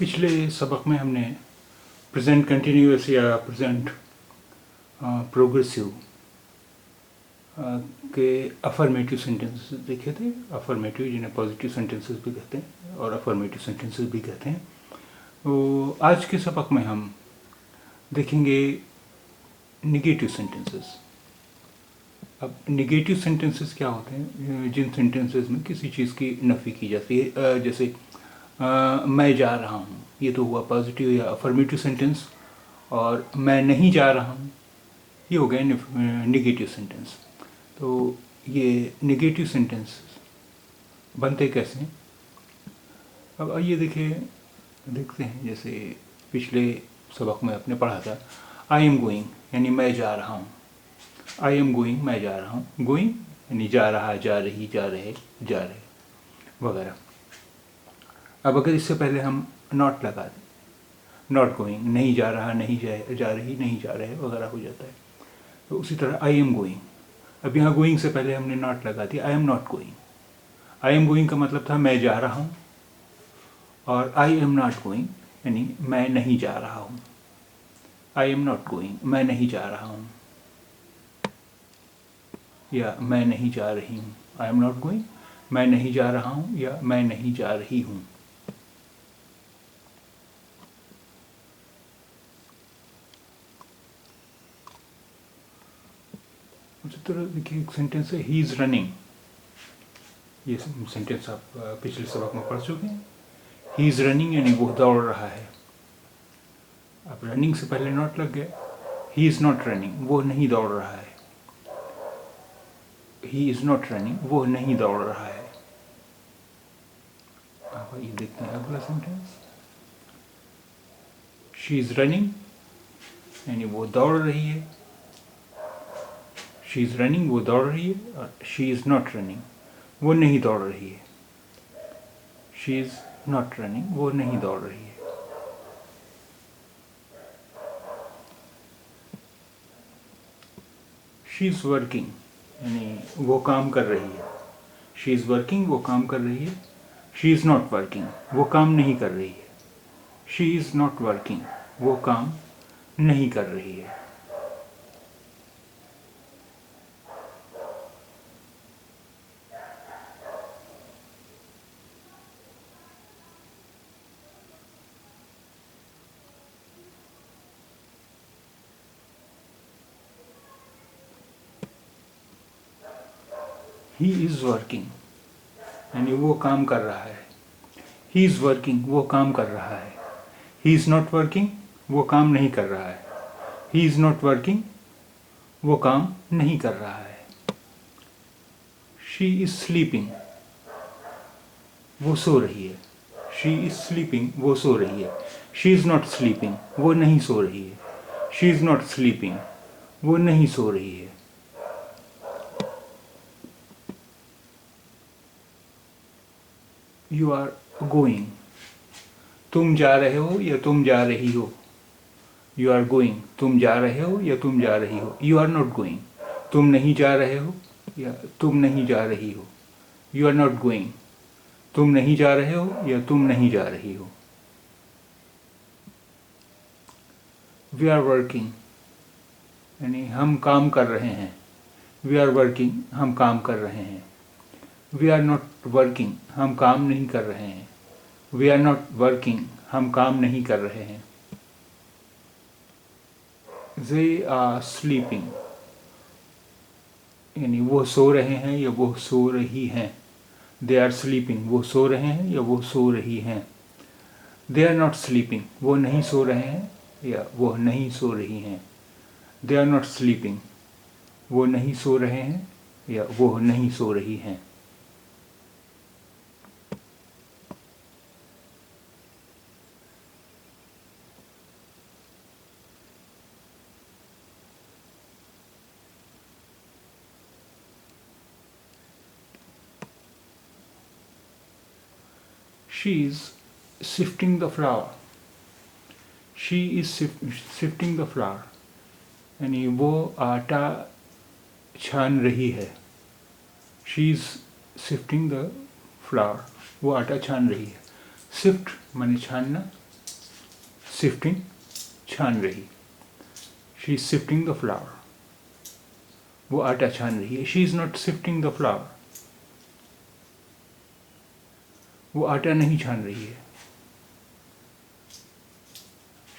पिछले सबक में हमने प्रेजेंट कंटिन्यूअस या प्रेजेंट प्रोग्रेसिव के अफर्मेटिव सेंटेंसेस देखे थे। अफर्मेटिव जिन्हें पॉजिटिव सेंटेंसेस भी कहते हैं और अफर्मेटिव सेंटेंसेस भी कहते हैं। तो आज के सबक में हम देखेंगे निगेटिव सेंटेंसेस। अब निगेटिव सेंटेंसेस क्या होते हैं? जिन सेंटेंसेस में किसी चीज़ की नफ़ी की जाती है, जैसे मैं जा रहा हूँ, ये तो हुआ पॉजिटिव या अफर्मेटिव सेंटेंस, और मैं नहीं जा रहा हूँ ये हो गया निगेटिव सेंटेंस। तो ये निगेटिव सेंटेंस बनते कैसे हैं? अब आइए देखते हैं। जैसे पिछले सबक में आपने पढ़ा था आई एम गोइंग यानी मैं जा रहा हूँ। आई एम गोइंग मैं जा रहा हूँ। गोइंग यानी जा रहा, जा रही, जा रहे वगैरह। अब अगर इससे पहले हम नॉट लगा दें, नॉट गोइंग, नहीं जा रहा, नहीं जा रही, नहीं जा रहे वगैरह हो जाता है। तो उसी तरह आई एम गोइंग, अब यहाँ गोइंग से पहले हमने नॉट लगा दिया, I am not going. I am going का मतलब था मैं जा रहा हूँ, और आई एम नॉट गोइंग यानी मैं नहीं जा रहा हूँ। आई एम नॉट गोइंग मैं नहीं जा रहा हूँ, या मैं नहीं जा रही हूँ। आई एम नॉट गोइंग मैं नहीं जा रहा हूँ या मैं नहीं जा रही हूँ। उसी तरह देखिए एक सेंटेंस है ही इज़ रनिंग। ये सेंटेंस आप पिछले सबक में पढ़ चुके हैं। ही इज़ रनिंग यानी वो दौड़ रहा है। अब रनिंग से पहले नॉट लग गया। ही इज़ नॉट रनिंग वो नहीं दौड़ रहा है। ही इज़ नॉट रनिंग वो नहीं दौड़ रहा है। अब ये देखते हैं अगला सेंटेंस। शी इज़ रनिंग यानी वो दौड़ रही है। शी इज़ रनिंग वो दौड़ रही है, और शी इज़ नॉट रनिंग वो नहीं दौड़ रही है। शी इज़ नॉट रनिंग वो नहीं दौड़ रही है। शी इज़ वर्किंग यानी वो काम कर रही है। शी इज़ वर्किंग वो काम कर रही है। शी इज़ नॉट वर्किंग वो काम नहीं कर रही है। शी इज़ नॉट वर्किंग वो काम नहीं कर रही है। ही इज़ वर्किंग यानी वो काम कर रहा है। ही इज़ वर्किंग वो काम कर रहा है। ही इज़ नॉट वर्किंग वो काम नहीं कर रहा है। ही इज़ नॉट वर्किंग वो काम नहीं कर रहा है। शी इज़ स्लीपिंग वो सो रही है। शी इज़ स्लीपिंग वो सो रही है। शी इज़ नॉट स्लीपिंग वो नहीं सो रही है। शी इज़ नॉट स्लीपिंग वो नहीं सो रही है। यू आर गोइंग तुम जा रहे हो या तुम जा रही हो। यू आर गोइंग तुम जा रहे हो या तुम जा रही हो। यू आर नॉट गोइंग तुम नहीं जा रहे हो या तुम नहीं जा रही हो। यू आर नॉट गोइंग तुम नहीं जा रहे हो या तुम नहीं जा रही हो। वी आर वर्किंग यानी हम काम कर रहे हैं। वी आर वर्किंग हम काम कर रहे हैं। वी आर नॉट वर्किंग हम काम नहीं कर रहे हैं। वी आर नॉट वर्किंग हम काम नहीं कर रहे हैं। दे आर स्लीपिंग यानी वो सो रहे हैं या वो सो रही हैं। दे आर स्लीपिंग वो सो रहे हैं या वो सो रही हैं। दे आर नॉट स्लीपिंग वो नहीं सो रहे हैं या वो नहीं सो रही हैं। दे आर नॉट स्लीपिंग वो नहीं सो रहे हैं या वो नहीं सो रही हैं। She is sifting the flour. She is sifting the flour यानी वो आटा छान रही है। She is sifting the flour वो आटा छान रही है। सिफ्ट माने छानना, सिफ्टिंग, छान रही. She is sifting the flower. वो आटा छान रही है. She is not sifting the flower. वो आटा नहीं छान रही है.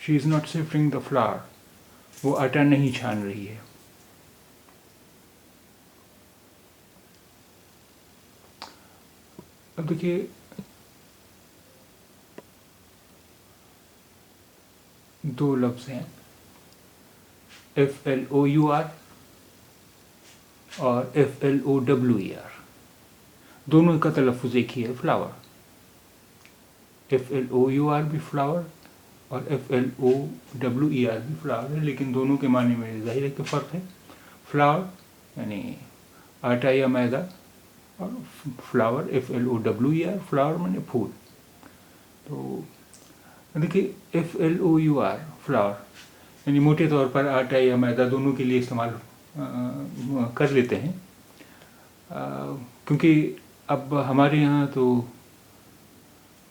She is not sifting the flower. वो आटा नहीं छान रही है. अब देखिए, दो लफ्ज हैं, FLOUR और FLOWER. दोनों का तलफ़ुज़ एक ही है, फ्लावर. FLOUR भी फ्लावर और FLOWER भी फ्लावर है, लेकिन दोनों के माने में ज़ाहिर है कि फ़र्क है. फ्लावर यानी आटा या मैदा, और फ्लावर FLOWER, फ्लावर माने फूल. तो देखिए, FLOUR फ्लावर यानी मोटे तौर पर आटा या मैदा दोनों के लिए इस्तेमाल कर लेते हैं, क्योंकि अब हमारे यहाँ तो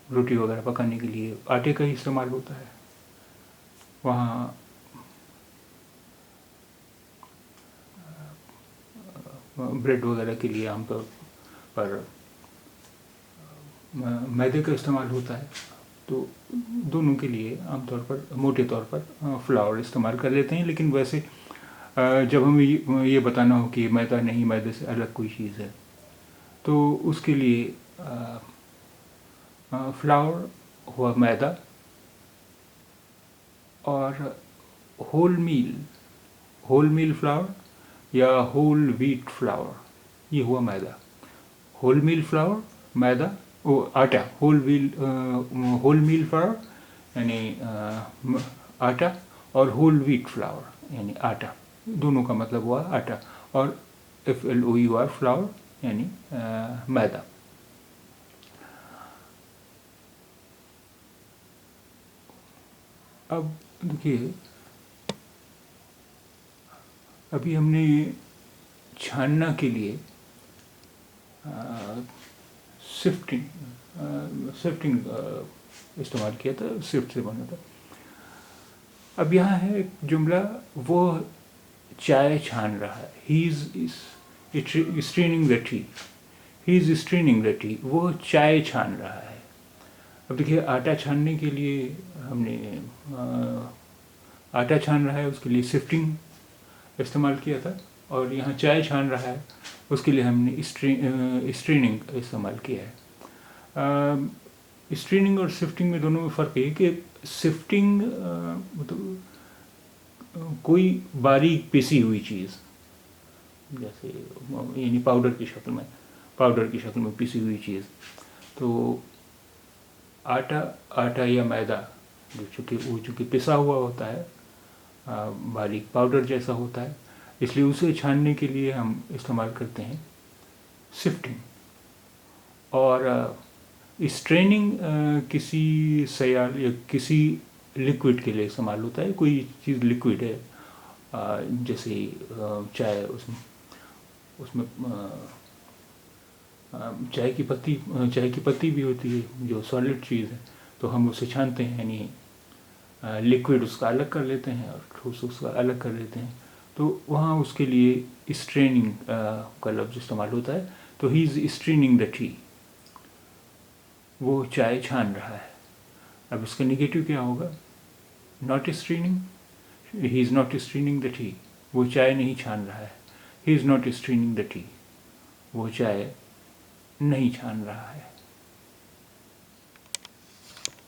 रोटी वगैरह पकाने के लिए आटे का ही इस्तेमाल होता है. वहाँ ब्रेड वगैरह के लिए आमतौर पर मैदे का इस्तेमाल होता है. तो दोनों के लिए आमतौर पर मोटे तौर पर फ्लावर इस्तेमाल कर लेते हैं. लेकिन वैसे जब हमें ये बताना हो कि मैदा नहीं, मैदे से अलग कोई चीज़ है, तो उसके लिए फ्लावर हुआ मैदा, और होल मील फ्लावर या होल व्हीट फ्लावर, ये हुआ मैदा. होल मील फ्लावर मैदा, वो आटा. होल मील फ्लावर यानी आटा, और होल व्हीट फ्लावर यानी आटा. दोनों का मतलब हुआ आटा. और FLOUR फ्लावर यानी मैदा. अब देखिए, अभी हमने छानना के लिए सिफ्टिंग इस्तेमाल किया था, सिफ्ट से बना था. अब यहाँ है एक जुमला, वो चाय छान रहा है. He is straining the tea. He is straining the tea. वो चाय छान रहा है. अब देखिए, आटा छानने के लिए हमने आटा छान रहा है, उसके लिए सिफ्टिंग इस्तेमाल किया था. और यहाँ चाय छान रहा है, उसके लिए हमने स्ट्रेनिंग इस्तेमाल किया है. स्ट्रेनिंग और सिफ्टिंग में दोनों में फ़र्क है कि सिफ्टिंग मतलब कोई बारीक पिसी हुई चीज़, जैसे यानी पाउडर की शक्ल में पिसी हुई चीज़. तो आटा या मैदा चूँकि पिसा हुआ होता है, बारीक पाउडर जैसा होता है, इसलिए उसे छानने के लिए हम इस्तेमाल करते हैं सिफ्टिंग. और स्ट्रेनिंग किसी सयाल या किसी लिक्विड के लिए इस्तेमाल होता है. कोई चीज़ लिक्विड है, जैसे चाय, उसमें चाय की पत्ती भी होती है जो सॉलिड चीज़ है, तो हम उसे छानते हैं, यानी लिक्विड उसका अलग कर लेते हैं और ठोस उसका अलग कर लेते हैं. तो वहाँ उसके लिए स्ट्रेनिंग का लफ्ज़ इस्तेमाल होता है. तो he is straining the tea. वो चाय छान रहा है. अब इसका निगेटिव क्या होगा? Not straining. He is not straining the tea. वो चाय नहीं छान रहा है. He is not straining the tea. वो चाय नहीं छान रहा है.